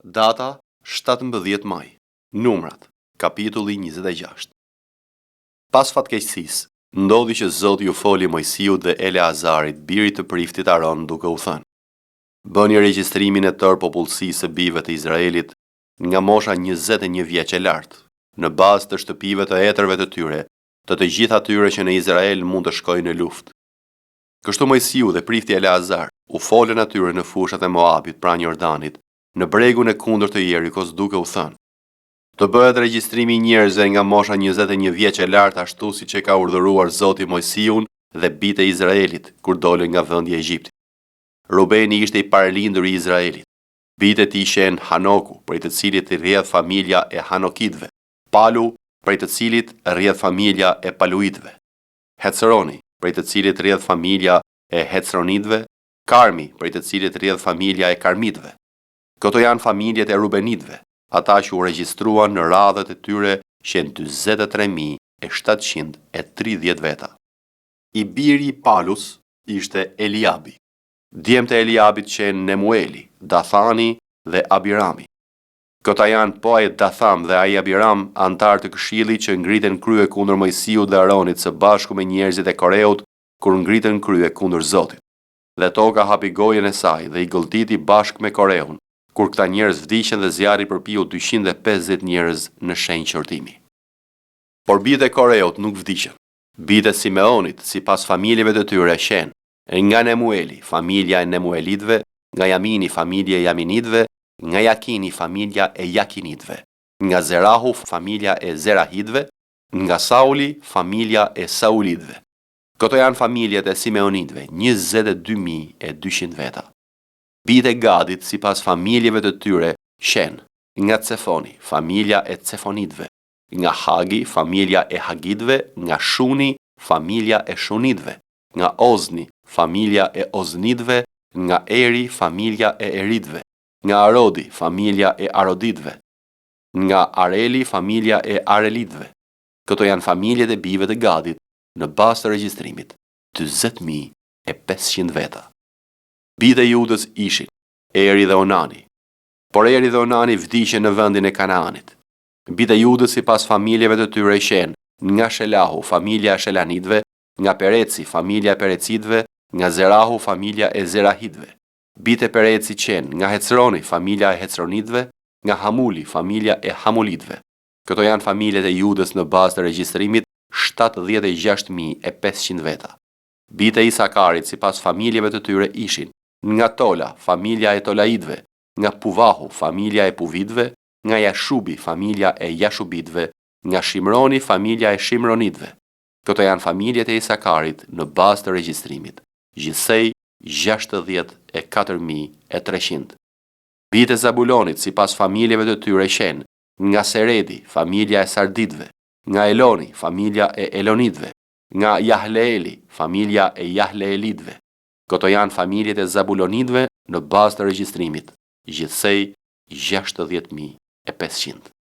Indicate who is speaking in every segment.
Speaker 1: Data 17 maj. Numrat. Kapitulli 26. Pas fatkeqësisë, ndodhi që Zoti u foli Mojsiut dhe Eleazarit, birit të priftit Aron, duke u thënë: Bëni regjistrimin e tërë popullsisë së bijve të Izraelit nga mosha 21 vjeç e lartë, në bazë të shtëpive të etërve të tyre, të gjithë atyre që në Izrael mund të shkojnë në luftë. Kështu Mojsiu dhe prifti Eleazar u folën atyre në fushat e Moabit pranë Jordanit, në bregun e kundërt të Jerikos, duke u thënë: Të bëhet regjistrimi i njerëzve nga mosha 21 vjeç e lartë, ashtu siç e ka urdhëruar Zoti Mojsiun dhe bijtë e Izraelit kur dolën nga vendi i Egjiptit. Rubeni ishte i paralindur i Izraelit. Bijtë e tij ishin Hanoku, prej të cilit rrjedh familja e Hanokidve; Palu, prej të cilit rrjedh familja e Paluitëve; Hecroni, prej të cilit rrjedh familja e Hecronidve; Karmi, prej të cilit rrjedh familja e Karmitëve. Këto janë familjet e Rubenitëve, ata që u regjistruan në radhët e tyre ishin 43.730 veta. I biri i Palus ishte Eliabi. Djemtë e Eliabit ishin Nemueli, Dathani dhe Abirami. Këta janë po ai Datham dhe ai Abiram, antar të këshillit që ngriten krye kundër Mojsiut dhe Aronit së bashku me njerëzit e Koreut kur ngriten krye kundër Zotit. Dhe toka hapi gojën e saj dhe i gëlltiti bashkë me Koreun, kur këta njerëz vdiqën dhe zjarri përpiu 250 njerëz në shenjë qortimi. Por bijtë e Koreut nuk vdiqën. Bijtë e Simeonit, sipas familjeve të tyre, ishin nga Nemueli, familja e Nemuelitëve; nga Jamini, familja e Jaminitëve; nga Jakini, familja e Jakinitëve; nga Zerahu, familja e Zerahitëve; nga Sauli, familja e Saulitëve. Këto janë familjet e Simeonitëve, 22.200 veta. Bijtë e Gadit, sipas familjeve të tyre, ishin nga Cefoni, familja e Cefonitëve; nga Hagi, familja e Hagitëve; nga Shuni, familja e Shunitëve; nga Ozni, familja e Oznitëve; nga Eri, familja e Eritëve; nga Arodi, familja e Aroditëve; nga Areli, familja e Arelitëve. Këto janë familjet e bijve të Gadit në bazë të regjistrimit, 20.500 veta. Bijtë e Judës ishin Eri dhe Onani, por Eri dhe Onani vdiqën në vendin e Kanaanit. Bijtë e Judës sipas familjeve të tyre ishin nga Shelahu, familja e Shelanitëve; nga Pereci, familja e Perecitëve; nga Zerahu, familja e Zerahitëve. Bijtë e Pereci ishin nga Hecroni, familja e Hecronitëve; nga Hamuli, familja e Hamulitëve. Këto janë familjet e Judës në bazë të regjistrimit, 76.500 veta. Bijtë e Isakarit sipas familjeve të tyre ishin nga Tola, familja e Tolaitëve; nga Puvahu, familja e Puvitëve; nga Jashubi, familja e Jashubitëve; nga Shimroni, familja e Shimronitëve. Këto janë familjet e Isakarit në bazë të regjistrimit, gjithsej 64.300. Bijtë e Zabulonit sipas familjeve të tyre ishin nga Seredi, familja e Sarditëve; nga Eloni, familja e Elonitëve; nga Jahleeli, familja e Jahleelitëve. Këto janë familjet e Zabulonitëve në bazë të regjistrimit, gjithsej 60.500.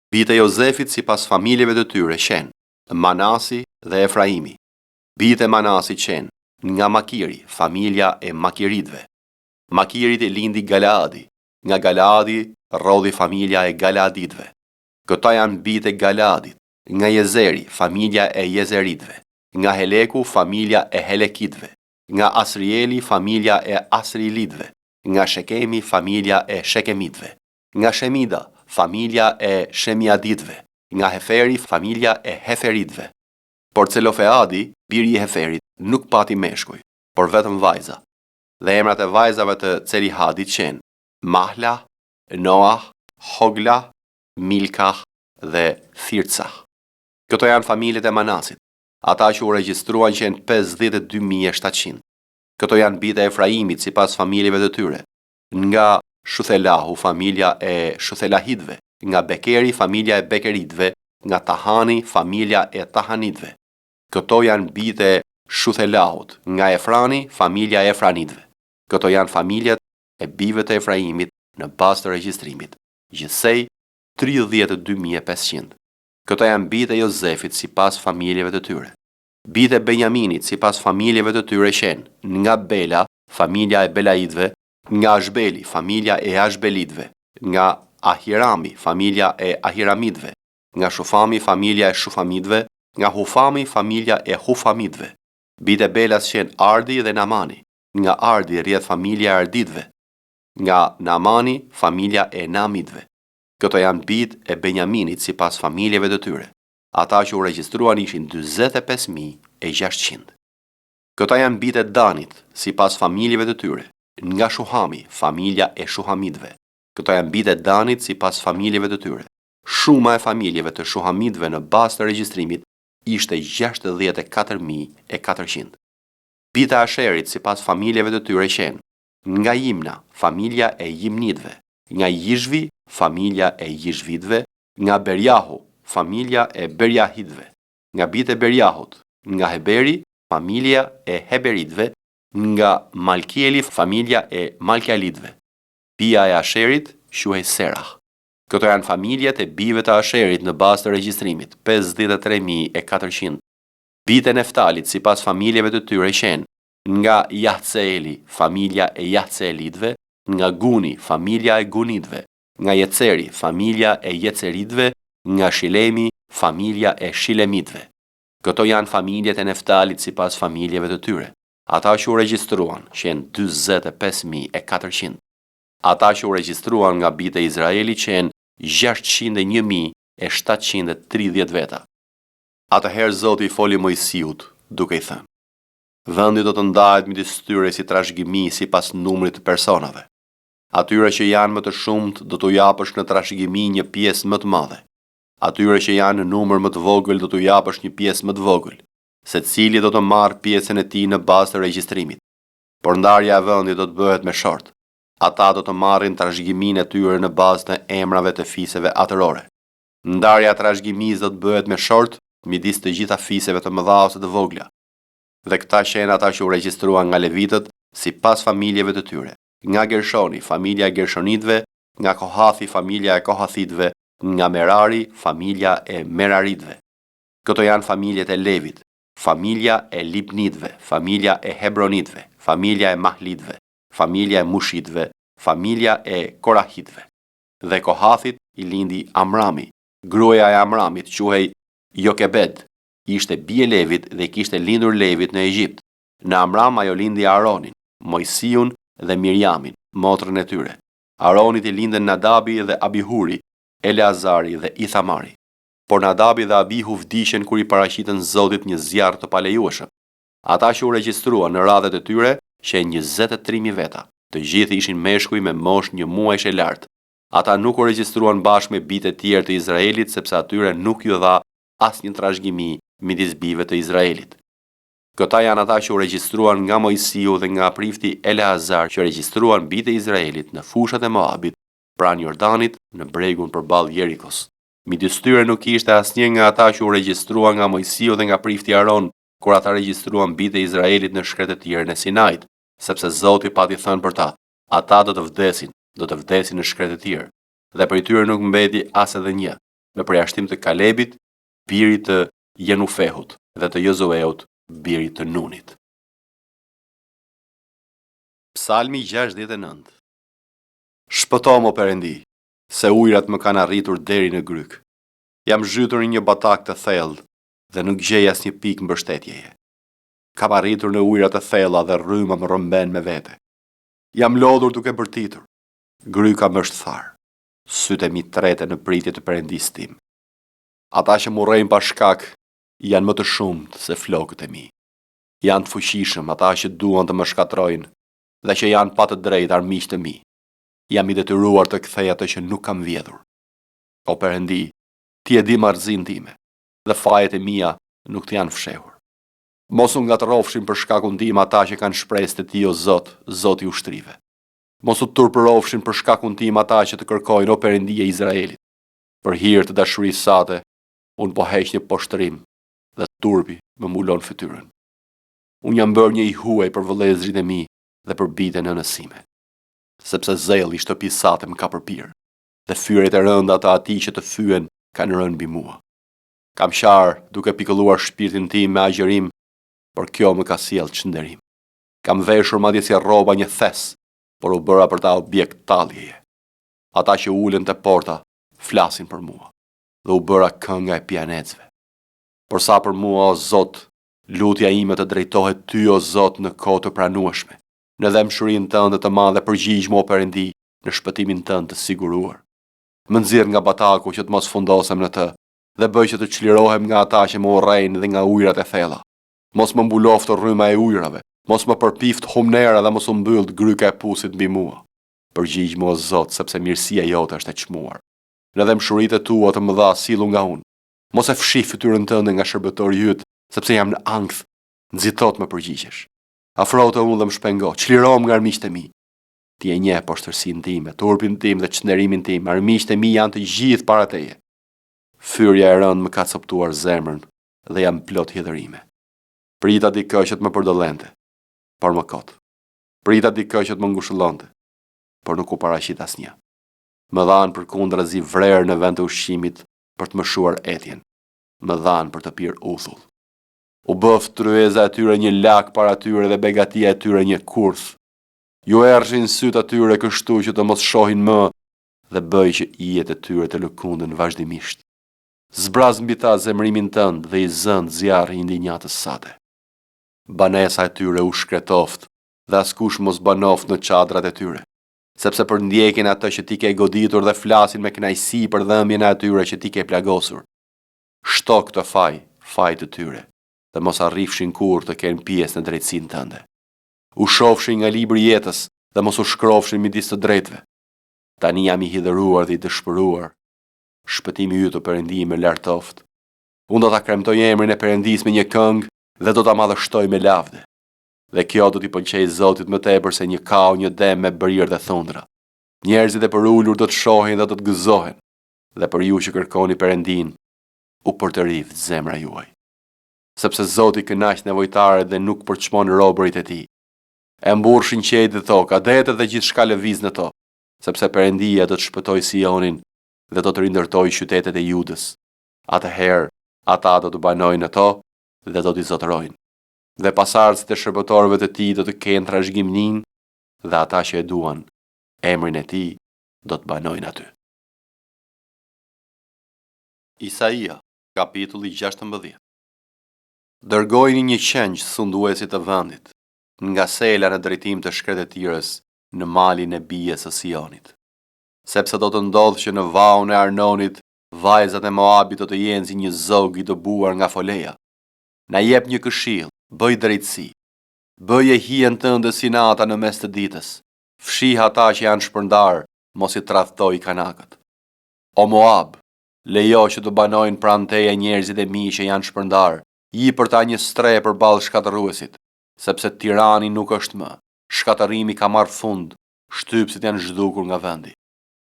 Speaker 1: Bijtë e Jozefit sipas familjeve të tyre ishin Manasi dhe Efraimi. Bijtë e Manasit ishin nga Makiri, familja e Makiritëve. Makirit e lindi Galaadi; nga Galaadi rrodhi familja e Galaaditëve. Këta janë bijtë e Galaadit: nga Jezeri, familja e Jezeritëve; nga Heleku, familja e Helekitëve; nga Asrieli, familja e Asrielitëve; nga Shekemi, familja e Shekemitëve; nga Shemida, familja e Shemiaditëve; nga Heferi, familja e Heferitëve. Por Celofeadi, biri i Heferit, nuk pati meshkuj, por vetëm vajza. Dhe emrat e vajzave të Celihadit ishin Mahla, Noah, Hogla, Milkah dhe Thirca. Këto janë familjet e Manasit. Ata që u regjistruan ishin 52.700. Këto janë bijtë e Efraimit sipas familjeve të tyre: nga Shuthelahu, familja e Shuthelahitëve; nga Bekeri, familja e Bekeritëve; nga Tahani, familja e Tahanitëve. Këto janë bijtë e Shuthelahut; nga Efrani, familja e Efranitëve. Këto janë familjet e bijve të Efraimit në bazë të regjistrimit, gjithsej 32.500. Këto janë bijtë e Jozefit sipas familjeve të tyre. Bijtë e Benjaminit sipas familjeve të tyre ishin nga Bela, familja e Belaitëve; nga Ashbeli, familja e Ashbelitëve; nga Ahirami, familja e Ahiramidve, nga Shufami, familja e Shufamidve, nga Hufami, familja e Hufamidve. Bijtë e Belas qenë Ardi dhe Namani, nga Ardi rrjedh familja e Ardidve, nga Namani, familja e Namidve. Këto janë bijtë e Benjaminit sipas familjeve të tyre. Ata që u regjistruan ishin 45.600. Këta janë bijtë e Danit sipas familjeve të tyre, nga Shuhami, familja e Shuhamidve. Këto janë bijtë e Danit sipas familjeve të tyre. Shuma e familjeve të Shuhamidve në bazë të regjistrimit ishte 64.400. Bijtë e Asherit sipas familjeve të tyre qenë nga Jimna, familja e Jimnidve, nga Jishvi, familja e Jishvidve, nga Berjahu, familja e Berjahidve, nga bijtë e Berjahut, nga Heberi, familja e Heberidve, nga Malkieli, familja e Malkialidve. Bija e Asherit quhej Serah. Këto janë familjet e bijve të Asherit në bazë të regjistrimit, 53.400. Bijtë e Neftalit sipas familjeve të tyre qenë nga Jahceeli, familja e Jahceelidve, nga Guni, familja e Gunidve, nga Jeceri, familja e Jeceridve, nga Shilemi, familja e Shilemidve. Këto janë familjet e Neftalit sipas familjeve të tyre. Ata që u regjistruan qenë 45.400. Ata që u regjistruan nga bijtë e Izraelit qenë 601.730 veta. Atëherë Zoti i foli Mojsiut, duke i thënë: Vendi do të ndahet midis tyre si trashëgimi sipas numrit të personave. Atyre që janë më të shumt do t'u japësh në trashëgimi një pjesë më të madhe. Atyre që janë në numër më të vogël do t'u japësh një pjesë më të vogël. Secili do të marrë pjesën e tij në bazë të regjistrimit. Por ndarja e vendit do të bëhet me short. Ata do të marrin trashëgiminë e tyre në bazë të emrave të fiseve atërore. Ndarja e trashëgimisë do të bëhet me short midis të gjitha fiseve të mëdha ose të vogla. Dhe këta qenë ata që u regjistruan nga levitët sipas familjeve të tyre. Nga Gershoni, familja e Gershonidve, nga Kohathi, familja e Kohathidve, nga Merari, familja e Meraridve. Këto janë familjet e Levit, familja e Libnidve, familja e Hebronidve, familja e Mahlidve, familja e Mushidve, familja e Korahidve. Dhe Kohathit i lindi Amrami. Gruaja e Amramit quhej Jokebed, ishte bie Levit dhe kishte lindur Levit në Egjipt. Në Amram ajo lindi Aronin, Mojsiun dhe Mirjamin, motrën e tyre. Aronit i lindën Nadabi dhe Abihuri, Eleazari dhe Ithamari. Por Nadabi dhe Abihu vdiqën kur i paraqitën Zotit një zjarr të palejueshëm. Ata që u regjistruan në radhët e tyre qenë 23.000 veta. Të gjithë ishin meshkuj me moshë një muajsh e lartë. Ata nuk u regjistruan bashkë me bijtë e tjerë të Izraelit sepse atyre nuk ju dha asnjë trashëgimi midis bijve të Izraelit. Këta janë ata që u regjistruan nga Mojsiu dhe nga prifti Eleazar që regjistruan bijtë e Izraelit në fushat e Moabit, pranë Jordanit, në bregun përballë Jerikos. Midis tyre nuk ishte asnjë nga ata që u regjistruan nga Mojsiu dhe nga prifti Aron, kur ata regjistruan bijtë e Izraelit në shkretëtirën e Sinait, sepse Zoti pati thënë për ta: ata do të vdesin në shkretëtirë, dhe prej tyre nuk mbeti as edhe një, me përjashtim të Kalebit, birit të Jenufehut, dhe të Jozueut, birit të Nunit. Psalmi 69. Shpëto mo Perëndi, se ujrat më kanë arritur deri në gryk. Jam zhytur në një batak të thellë dhe nuk gjej asnjë pikë mbështetjeje. Kam arritur në ujrat të thella dhe rryma më rrëmben me vete. Jam lodhur duke bërtitur. Gryka më është tharë. Sytë e mi trete në pritje të Perëndisë tim. Ata që murrejnë pa shkak janë më të shumët se flokët e mi. Janë të fuqishëm ata që duan të më shkatrojnë dhe që janë pa të drejtë armiq të mi. Jam i detyruar të kthej atë që nuk kam vjedhur. O Perëndi, ti e di marrëzinë time dhe fajet e mia nuk të janë fshehur. Mos u ngatërrofshin për shkakun tim ata që kanë shpresë te ti o Zot, Zoti i ushtrive. Mos u turpërofshin për shkakun tim ata që të kërkojnë o Perëndi e Izraelit. Për hir të dashurisë sate, unë po heq një poshtrim dhe turpi më mbulon fytyrën. Unë jam bërë një i huaj për vëllezërit e mi dhe për bijtë e nënës sime, sepse zelli i shtëpisë sate më ka përpirë dhe fyret e rënda të atij që të fyen kanë rënë mbi mua. Kam qarë duke pikëlluar shpirtin tim me agjërim, por kjo më ka sjellë çnderim. Kam veshur madje si rroba një thes, por u bëra për ta objekt talljeje. Ata që ulen të porta, flasin për mua, dhe u bëra kënga e pianecëve. Por sa për mua, o Zot, lutja ime të drejtohet ty, o Zot, në kohë të pranueshme, në dëmshurinë tënde të madhe përgjigj më o Perëndi, në shpëtimin tënd të siguruar. Më nxjerr nga bataku që të mos fundosem në të, dhe bëj që të çlirohem nga ata që më urrejnë dhe nga ujërat e thella. Mos më mbuloftë rryma e ujërave, mos më përpift humnera dhe mos u mbyll gryka e pusit mbi mua. Përgjigj më o Zot, sepse mirësia jote është e çmuar. Në dëmshuritë tua të mëdha sillu nga unë. Mos e fshi fytyrën tënde nga shërbëtori yt, sepse jam në ankth. Nxitot më përgjigjesh. Afro të unë dhe më shpengo, çlirohem nga armiqtë e mi. Ti e njeh poshtërsinë time, turpin tim dhe çnderimin tim, armiqtë e mi janë të gjithë para teje. Fyrja e rëndë më ka coptuar zemrën dhe jam plot hidhërime. Prita dikë që të më përdollente, por më kot. Prita dikë që të më ngushëllonte, por nuk u paraqit asnjë. Më dhan përkundrazi vrerë në vend të ushqimit për të më shuar etjen. Më dhan për të pirë uthull. U bëft tryeza e tyre një lak para tyre dhe begatia e tyre një kurth. Ju errshin sytë atyre kështu që të mos shohin më dhe bëj që ijet e tyre të lëkunden vazhdimisht. Zbraz mbi ta zemrimin tënd dhe i zënd zjarri i ndinjatës sate. Banesa e tyre u shkretoft dhe askush mos banoft në çadrat e tyre, sepse për ndjekin atë që ti ke goditur dhe flasin me kënaqësi për dhëmbjen e atyre që ti ke plagosur. Shto këtë faj të tyre, dhe mos arrifshin kur të kenë pjesë në drejtsinë tënde. U shofshin nga libri i jetës dhe mos u shkrofshin midis të drejtëve. Tani jam i hidhëruar dhe i dëshpëruar. Shpëtimi yt o Perëndi më lartoft. Unë do ta kremtoj emrin e Perëndis me një këngë dhe do ta madhështoj me lavde. Dhe kjo do t'i pëlqejë Zotit më tepër se një kau, një dem me brirë dhe thundra. Njerëzit e përulur do të shohin dhe do të gëzohen, dhe për ju që kërkoni Perëndin, u përtëriv zemra juaj. Sepse Zoti kënaq nevojtarët dhe nuk përçmon robërit e tij. E mburrshin qejt dhe toka, detet dhe gjithçka lëviz në to, sepse Perëndia do të shpëtojë Sionin dhe do të rindërtojë qytetet e Judës. Atëherë, ata do të banojnë në to dhe do t'i zotërojnë. Dhe pasardhësit e shërbëtorëve të tij do të kenë trashëgiminë dhe ata që e duan emrin e tij do të banojnë aty. Isaia, kapitulli 16. Dërgojni një qenj sunduesit të vendit, nga sela në drejtim të shkretetires në malin e bijes së Sionit. Sepse do të ndodhë që në vaun e Arnonit, vajzat e Moabit do të jenë si një zog i dëbuar nga foleja. Na jep një këshill, bëj drejtësi. Bëje hijen tënde si nata në mes të ditës. Fshih ata që janë shpërndar, mos i tradhtoj kanakët. O Moab, lejo që të banojnë pranë teje njerëzit e mi që janë shpërndar. I për ta një stre përballë shkatëruesit, sepse tirani nuk është më. Shkatërimi ka marrë fund, shtypsit janë zhdukur nga vendi.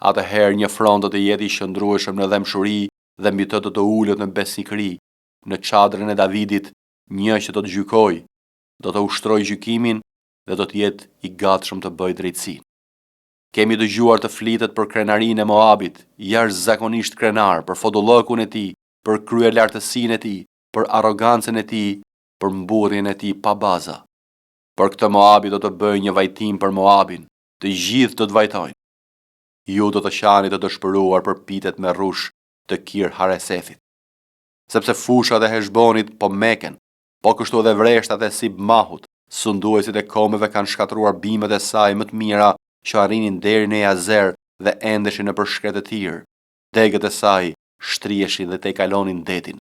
Speaker 1: Atëherë një front do të jetë i shndrueshëm në dëmshuri dhe mbi të do të ulet në besnikëri. Në çadrën e Davidit, një që do të gjykojë, do të ushtrojë gjykimin dhe do të jetë i gatshëm të bëjë drejtësinë. Kemi dëgjuar të flitet për krenarinë e Moabit, jashtëzakonisht krenar, për fodullëkun e tij, për kryelartësinë e tij, për arrogancën e tij, për mburrjen e tij pa baza. Për këtë Moabi do të bëjë një vajtim për Moabin, të gjithë do të vajtojnë. Ju do të qani të dëshpëruar për pitet me rrush të Kir Haresethit. Sepse fusha dhe Heshbonit po meken, po kështu edhe vreshtat e Sibmahut, sunduesit e komeve kanë shkatruar bimët e saj më të mira që arrinin deri në Jazer dhe endeshin nëpër shkretet e tir. Degët e saj shtrieshin dhe te kalonin detin.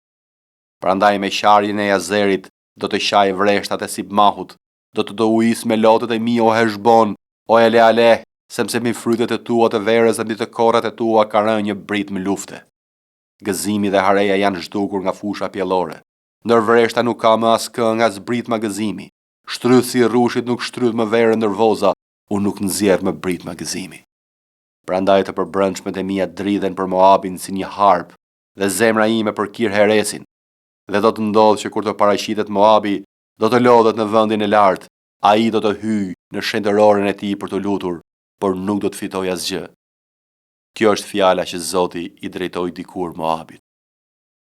Speaker 1: Prandaj me qarjen e Jazerit do të qaj vreshtat e Sibmahut, do të do uis me lotët e mi o Heshbon, o Ale, sepse mi frytet e tua të verës dhe mbi të korrat e tua ka rënë një brit më lufte. Gëzimi dhe hareja janë zhdukur nga fusha pjellore. Ndër vreshta nuk ka më askëng as brit më gëzimi. Shtryth si rrushit nuk shtryth më verë ndër voza, unë nuk nxjerr më brit më gëzimi. Prandaj të përbrëndshmet e mia dridhen për Moabin si një harp, dhe zemra ime për Kir Heresin. Dhe do të ndodhë që kur të paraqitet Moabi, do të lodhet në vendin e lartë, ai do të hyjë në shenjtëroren e tij për të lutur, por nuk do të fitojë asgjë. Kjo është fjala që Zoti i drejtoi dikur Moabit.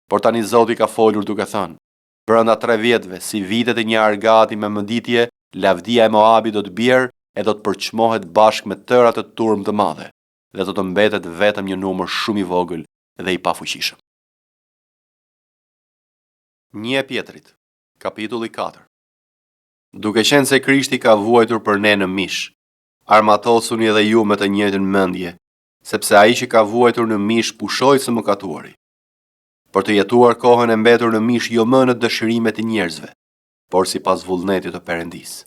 Speaker 1: Por tani Zoti ka folur duke thënë: brenda 3 vjetëve, si vitet e një argati me mëditje, lavdia e Moabit do të bjerë e do të përçmohet bashkë me tëra të turmë të madhe. dhe do të mbetet vetëm një numër shumë i vogël dhe i pafuqishëm. 1 Pjetrit, kapitulli 4. Duke qenë se Krishti ka vuajtur për ne në mish, armatosuni edhe ju me të njëjtën mendje, sepse ai që ka vuajtur në mish pushoi së mëkatuari, për të jetuar kohën e mbetur në mish jo më në dëshirimet e njerëzve, por sipas vullnetit të Perëndisë.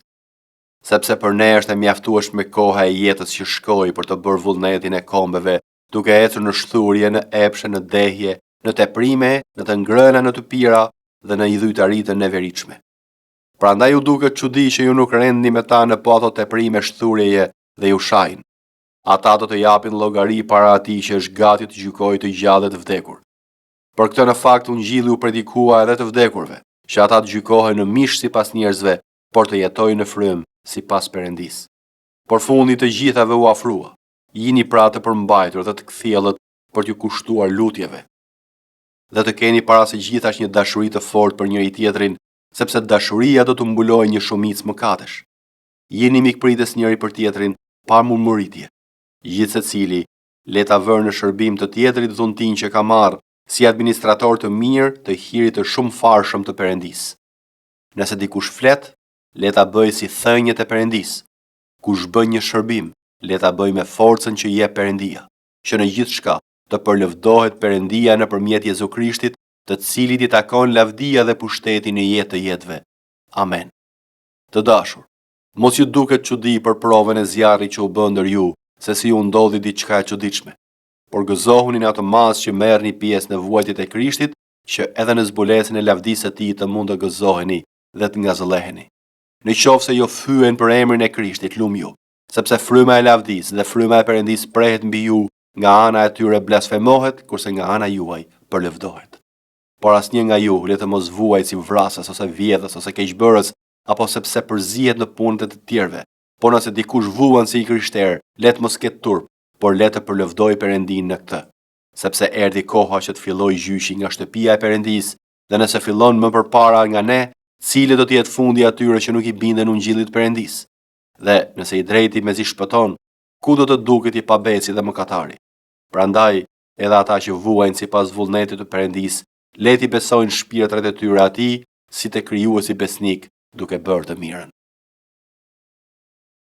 Speaker 1: Sepse për ne është e mjaftueshme koha e jetës që shkoi për të bërë vullnetin e kombeve, duke ecur në shthurje, në epshe, në dehje, në teprime, në të ngrëna, në të pira dhe në idhujtari të neveritshme. Prandaj u duket çudi që ju nuk rendni me ta në po ato teprime shthurjeje dhe ju shajnë. Ata do të japin llogari para atij që është gati të gjykojë të gjallë dhe të vdekur. Për këtë në fakt unë gjilli u predikua edhe të vdekurve, që ata të gjykohen në mish sipas njerëzve, por të jetojnë në frymë sipas Perëndisë. Por fundi të gjithave u afrua. Jini pra të përmbajtur dhe të kthjellët për t'ju kushtuar lutjeve. Dhe të keni para së gjithash një dashuri të fortë për njëri tjetrin, sepse dashuria do të mbulojë një shumicë mëkatesh. Jeni mikpritës njëri për tjetrin pa murmuritje. Gjithsecili le ta vërë në shërbim të tjetrit dhuntin që ka marrë, si administrator të mirë të hirit të shumë farshëm të Perëndisë. Nëse dikush flet, le ta bëj si thënjet e Perëndisë. Kush bën një shërbim, le ta bëj me forcën që jep Perëndia, që në gjithçka të përlëvdohet Perëndia nëpërmjet Jezu Krishtit, të cilit i takon lavdia dhe pushteti në jetë të jetëve. Amen. Të dashur, mos ju duket çudi për provën e zjarrit që u bë ndër ju, se si u ndodhi diçka e çuditshme. Por gëzohuni në atë mas që merrni pjesë në vuajtjet e Krishtit, që edhe në zbulesën e lavdisë së tij të mund të gëzoheni dhe të ngazëlleheni. Në qoftë se jo fyen për emrin e Krishtit, lum ju, sepse fryma e lavdisë dhe fryma e Perëndisë prehet mbi ju, nga ana e tyre blasfemohet, kurse nga ana juaj përlëvdohet. Por asnjë nga ju le të mos vuajë si vrasës ose vjedhës ose keqbërës, apo sepse përzihet në punët e të tjerëve. Por nëse dikush vuan si i krishterë, le të mos ketë turp, por le të përlëvdojë Perëndinë në këtë, sepse erdhi koha që të fillojë gjyqi nga shtëpia e Perëndisë, dhe nëse fillon më përpara nga ne, cili do të jetë fundi atyre që nuk i binden Ungjillit të Perëndisë? Dhe nëse i drejti mezi shpëton, ku do të duket i pabeci dhe mëkatari? Prandaj, edhe ata që vuajnë sipas vullnetit të Perëndisë, le t'i besojnë shpirtrat e tyre atij, si te krijuesi besnik, duke bërë të mirën.